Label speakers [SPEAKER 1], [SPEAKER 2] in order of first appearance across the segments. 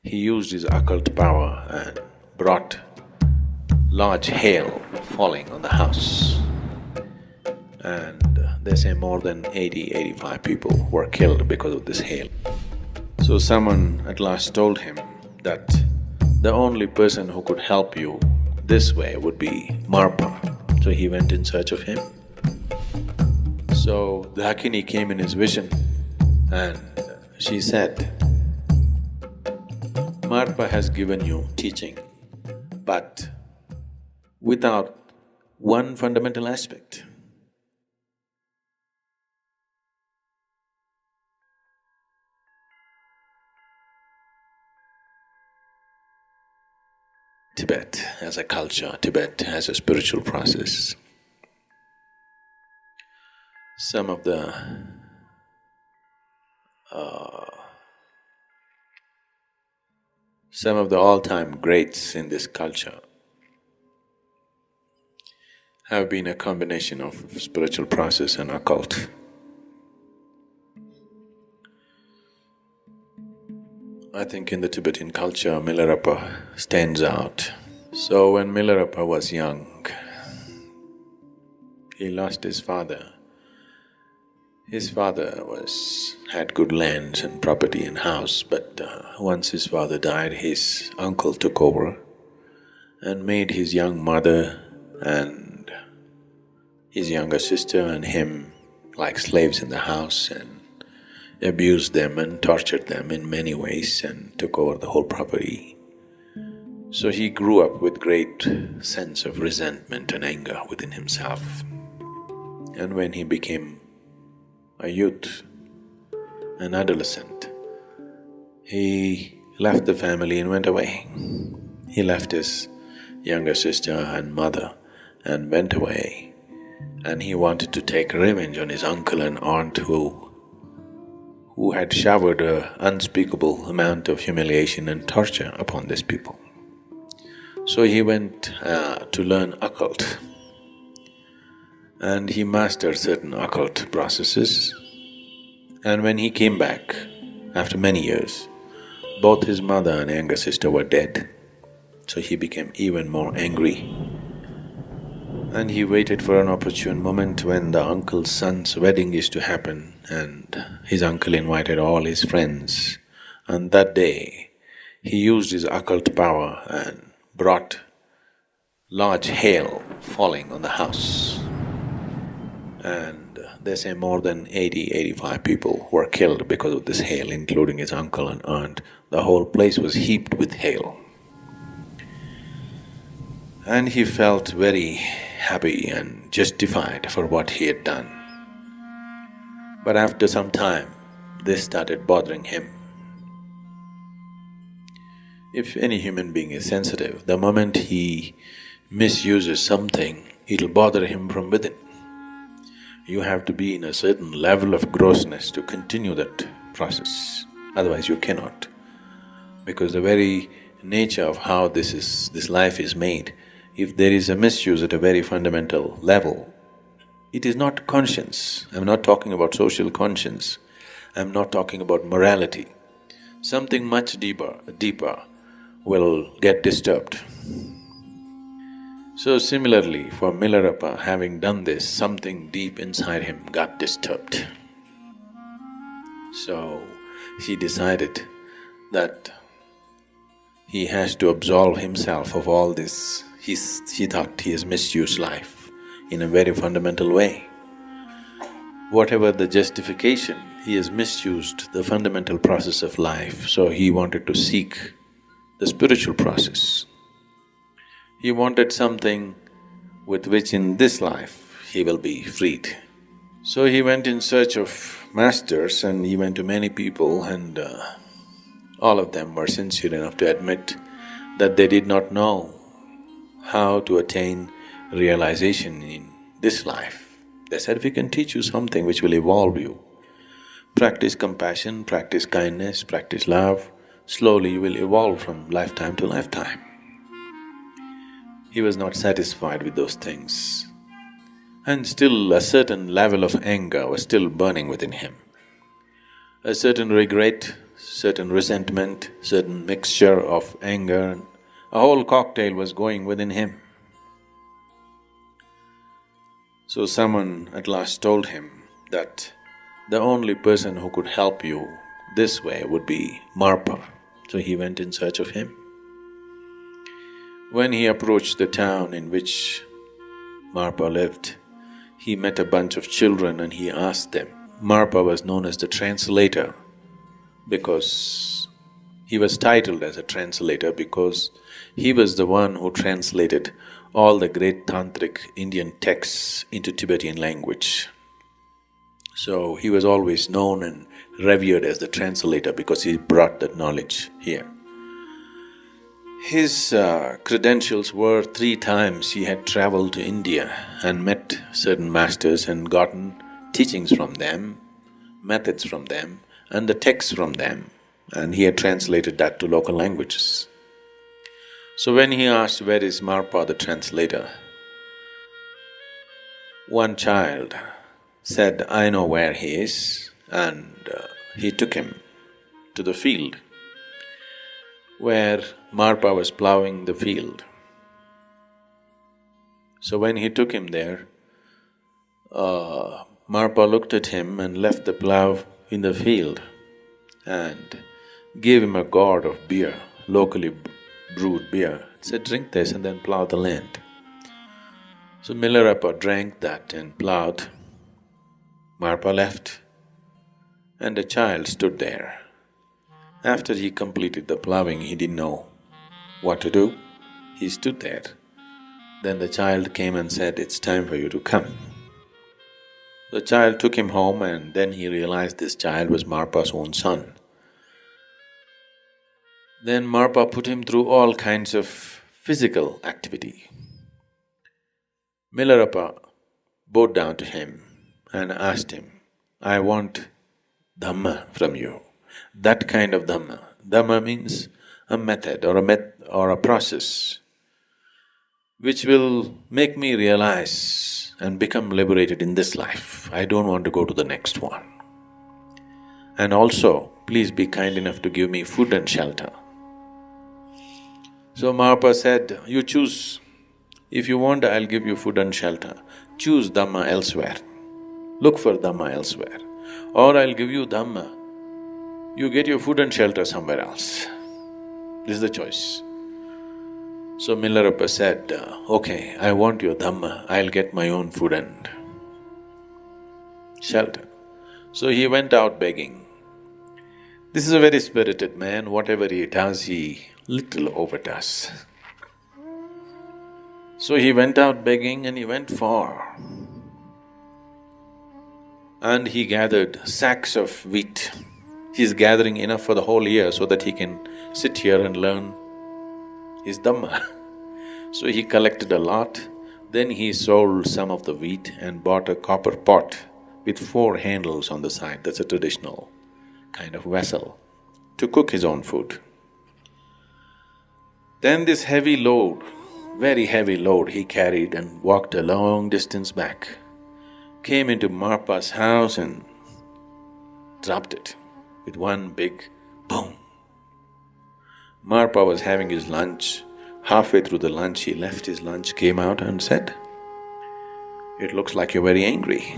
[SPEAKER 1] He used his occult power and brought large hail falling on the house. And they say more than 85 people were killed because of this hail. So someone at last told him that the only person who could help you this way would be Marpa. So he went in search of him. So the Hakini came in his vision and she said, Marpa has given you teaching, but without one fundamental aspect. Tibet as a culture, Tibet as a spiritual process. Some of the all-time greats in this culture have been a combination of spiritual process and occult. I think in the Tibetan culture, Milarepa stands out. So when Milarepa was young, he lost his father. His father had good lands and property and house, but once his father died, his uncle took over and made his young mother and his younger sister and him like slaves in the house and abused them and tortured them in many ways and took over the whole property. So he grew up with great sense of resentment and anger within himself. And when he became a youth, an adolescent, he left the family and went away. He left his younger sister and mother and went away, and he wanted to take revenge on his uncle and aunt who had showered an unspeakable amount of humiliation and torture upon these people. So he went to learn occult, and he mastered certain occult processes. And when he came back, after many years, both his mother and younger sister were dead. So he became even more angry. And he waited for an opportune moment when the uncle's son's wedding is to happen, and his uncle invited all his friends. And that day, he used his occult power and brought large hail falling on the house. And they say more than 85 people were killed because of this hail, including his uncle and aunt. The whole place was heaped with hail. And he felt very happy and justified for what he had done. But after some time, this started bothering him. If any human being is sensitive, the moment he misuses something, it'll bother him from within. You have to be in a certain level of grossness to continue that process, otherwise you cannot. Because the very nature of how this life is made, if there is a misuse at a very fundamental level, it is not conscience. I'm not talking about social conscience, I'm not talking about morality. Something much deeper will get disturbed. So similarly, for Milarepa, having done this, something deep inside him got disturbed. So he decided that he has to absolve himself of all this. He thought he has misused life in a very fundamental way. Whatever the justification, he has misused the fundamental process of life, so he wanted to seek the spiritual process. He wanted something with which in this life he will be freed. So he went in search of masters and he went to many people, and all of them were sincere enough to admit that they did not know how to attain realization in this life. They said, we can teach you something which will evolve you. Practice compassion, practice kindness, practice love, slowly you will evolve from lifetime to lifetime. He was not satisfied with those things, and still a certain level of anger was still burning within him. A certain regret certain resentment, certain mixture of anger. A whole cocktail was going within him. So someone at last told him that the only person who could help you this way would be Marpa. So he went in search of him. When he approached the town in which Marpa lived, he met a bunch of children and he asked them. Marpa was known as the translator because he was titled as a translator because he was the one who translated all the great tantric Indian texts into Tibetan language. So he was always known and revered as the translator because he brought that knowledge here. His credentials were 3 times he had traveled to India and met certain masters and gotten teachings from them, methods from them, and the texts from them, and he had translated that to local languages. So when he asked, where is Marpa the translator, one child said, I know where he is, and he took him to the field where Marpa was ploughing the field. So when he took him there, Marpa looked at him and left the plough in the field and gave him a gourd of beer, locally brewed beer. Said, drink this and then plough the land. So Milarepa drank that and ploughed. Marpa left and a child stood there. After he completed the ploughing, he didn't know what to do. He stood there. Then the child came and said, it's time for you to come. The child took him home and then he realized this child was Marpa's own son. Then Marpa put him through all kinds of physical activity. Milarepa bowed down to him and asked him, I want Dhamma from you. That kind of Dhamma. Dhamma means a method or a process which will make me realize and become liberated in this life. I don't want to go to the next one. And also, please be kind enough to give me food and shelter. So Marpa said, you choose. If you want, I'll give you food and shelter. Choose Dhamma elsewhere. Look for Dhamma elsewhere. Or I'll give you Dhamma, you get your food and shelter somewhere else. This is the choice. So Milarepa said, okay, I want your Dhamma, I'll get my own food and shelter. So he went out begging. This is a very spirited man, whatever he does, he little overdoes. So he went out begging and he went far. And he gathered sacks of wheat. He's gathering enough for the whole year so that he can sit here and learn his Dhamma. So he collected a lot, then he sold some of the wheat and bought a copper pot with 4 handles on the side, that's a traditional kind of vessel, to cook his own food. Then this heavy load, very heavy load he carried and walked a long distance back, came into Marpa's house and dropped it with one big boom. Marpa was having his lunch. Halfway through the lunch, he left his lunch, came out and said, it looks like you're very angry.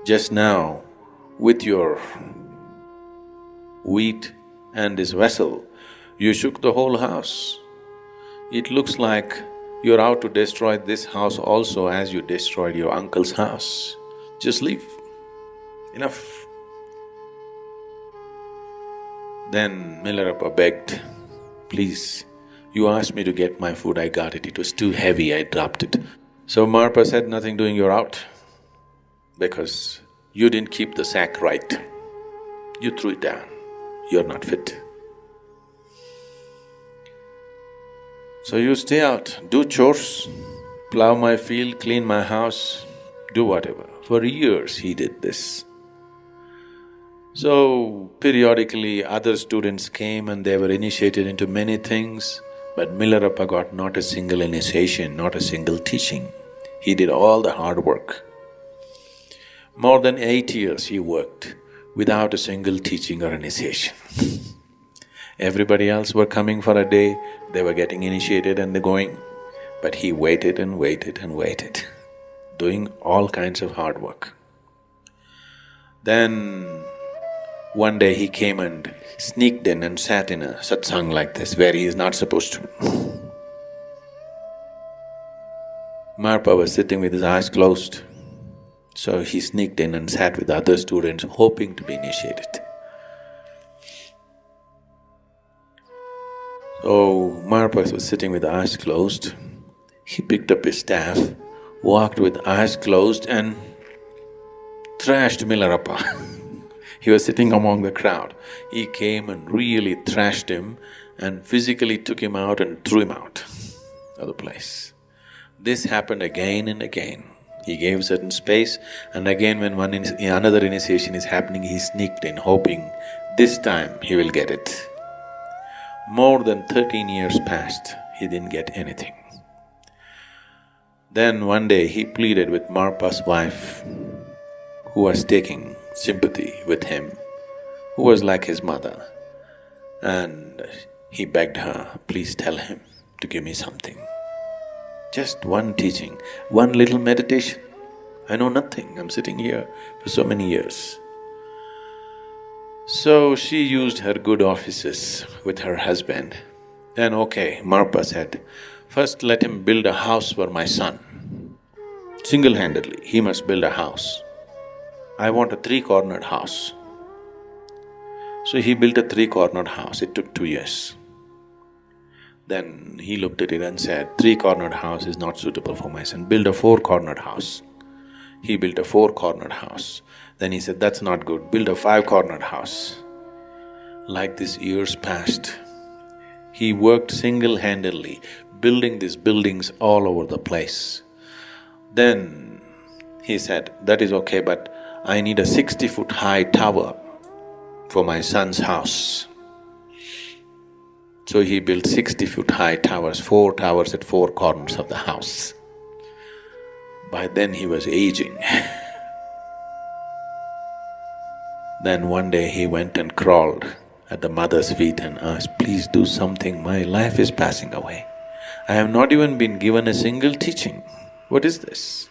[SPEAKER 1] Just now, with your wheat and this vessel, you shook the whole house. It looks like you're out to destroy this house also as you destroyed your uncle's house. Just leave. Enough. Then Milarepa begged, please, you asked me to get my food, I got it. It was too heavy, I dropped it. So Marpa said, nothing doing, you're out. Because you didn't keep the sack right. You threw it down. You're not fit. So you stay out, do chores, plow my field, clean my house, do whatever. For years he did this. So periodically other students came and they were initiated into many things, but Milarepa got not a single initiation, not a single teaching. He did all the hard work. More than 8 years he worked without a single teaching or initiation. Everybody else were coming for a day, they were getting initiated and they're going, but he waited and waited and waited, doing all kinds of hard work. Then one day he came and sneaked in and sat in a satsang like this where he is not supposed to. Marpa was sitting with his eyes closed, so he sneaked in and sat with other students hoping to be initiated. So Marpa was sitting with eyes closed. He picked up his staff, walked with eyes closed and thrashed Milarepa. He was sitting among the crowd. He came and really thrashed him and physically took him out and threw him out of the place. This happened again and again. He gave certain space, and again when another initiation is happening, he sneaked in, hoping this time he will get it. More than 13 years passed, he didn't get anything. Then one day he pleaded with Marpa's wife, who was taking sympathy with him, who was like his mother, and he begged her, please tell him to give me something. Just one teaching, one little meditation. I know nothing, I'm sitting here for so many years. So she used her good offices with her husband. Then okay, Marpa said, first let him build a house for my son. Single-handedly, he must build a house. I want a three-cornered house. So he built a three-cornered house, it took 2 years. Then he looked at it and said, three-cornered house is not suitable for my son, build a four-cornered house. He built a four-cornered house. Then he said, that's not good, build a five-cornered house. Like this years passed. He worked single-handedly, building these buildings all over the place. Then he said, that is okay, but I need a 60-foot high tower for my son's house. So he built 60-foot high towers, 4 towers at 4 corners of the house. By then he was aging. Then one day he went and crawled at the mother's feet and asked, please do something, my life is passing away. I have not even been given a single teaching. What is this?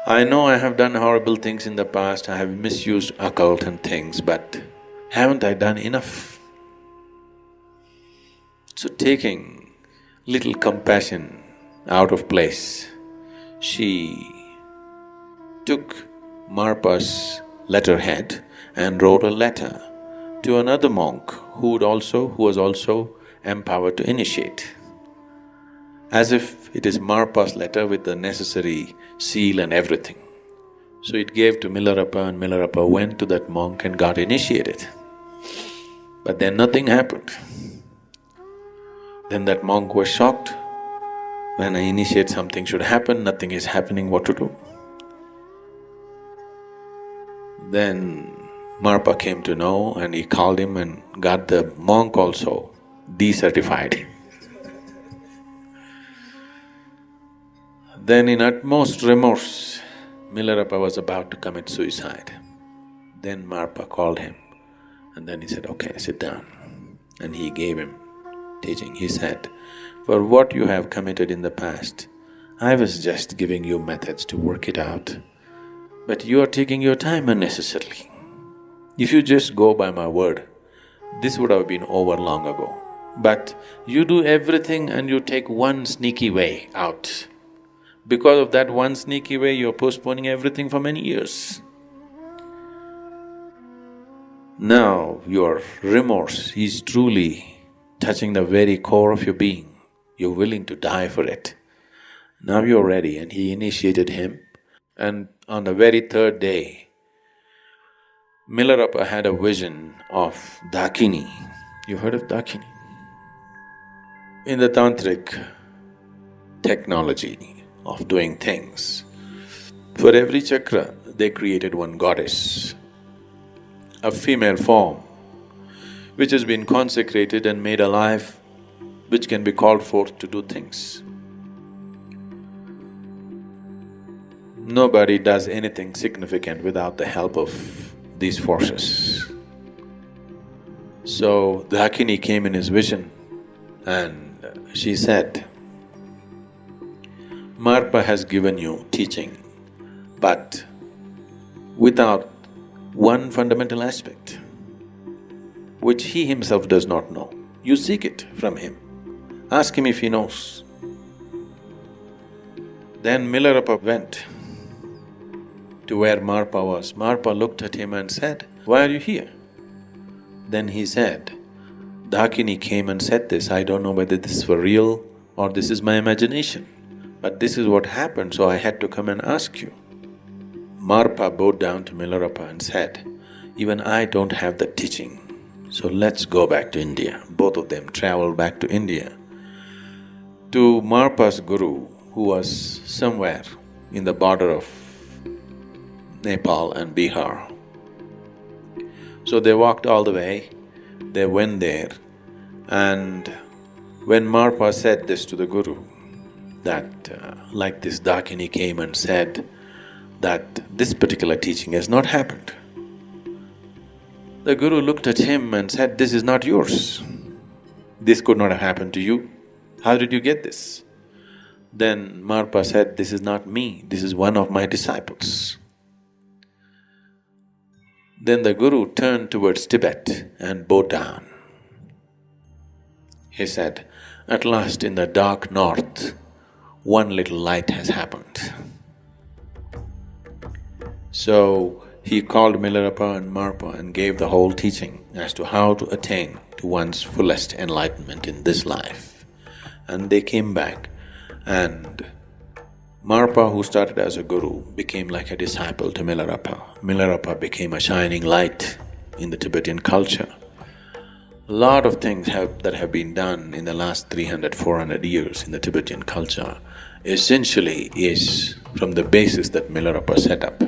[SPEAKER 1] I know I have done horrible things in the past, I have misused occult and things, but haven't I done enough? So taking little compassion out of place, she took Marpa's letterhead and wrote a letter to another monk who was also empowered to initiate. As if it is Marpa's letter with the necessary seal and everything. So it gave to Milarepa and Milarepa went to that monk and got initiated. But then nothing happened. Then that monk was shocked. When I initiate something should happen, nothing is happening, what to do? Then Marpa came to know and he called him and got the monk also decertified. Then in utmost remorse, Milarepa was about to commit suicide. Then Marpa called him and then he said, okay, sit down. And he gave him teaching. He said, for what you have committed in the past, I was just giving you methods to work it out, but you are taking your time unnecessarily. If you just go by my word, this would have been over long ago. But you do everything and you take one sneaky way out. Because of that one sneaky way, you're postponing everything for many years. Now your remorse is truly touching the very core of your being. You're willing to die for it. Now you're ready, and he initiated him. And on the very third day, Milarepa had a vision of Dakini. You heard of Dakini? In the tantric technology of doing things, for every chakra they created one goddess, a female form which has been consecrated and made alive, which can be called forth to do things. Nobody does anything significant without the help of these forces. So Dakini came in his vision and she said, Marpa has given you teaching, but without one fundamental aspect, which he himself does not know. You seek it from him. Ask him if he knows. Then Milarepa went to where Marpa was. Marpa looked at him and said, "Why are you here?" Then he said, Dakini came and said this, I don't know whether this is for real or this is my imagination, but this is what happened, so I had to come and ask you. Marpa bowed down to Milarepa and said, even I don't have the teaching, so let's go back to India. Both of them traveled back to India, to Marpa's guru, who was somewhere in the border of Nepal and Bihar. So they walked all the way, they went there, and when Marpa said this to the guru, that like this Dakini came and said that this particular teaching has not happened, the guru looked at him and said, this is not yours. This could not have happened to you. How did you get this? Then Marpa said, this is not me, this is one of my disciples. Then the guru turned towards Tibet and bowed down. He said, at last in the dark north, one little light has happened. So he called Milarepa and Marpa and gave the whole teaching as to how to attain to one's fullest enlightenment in this life. And they came back, and Marpa, who started as a guru, became like a disciple to Milarepa. Milarepa became a shining light in the Tibetan culture. A lot of things that have been done in the last 300–400 years in the Tibetan culture essentially is from the basis that Milarepa set up.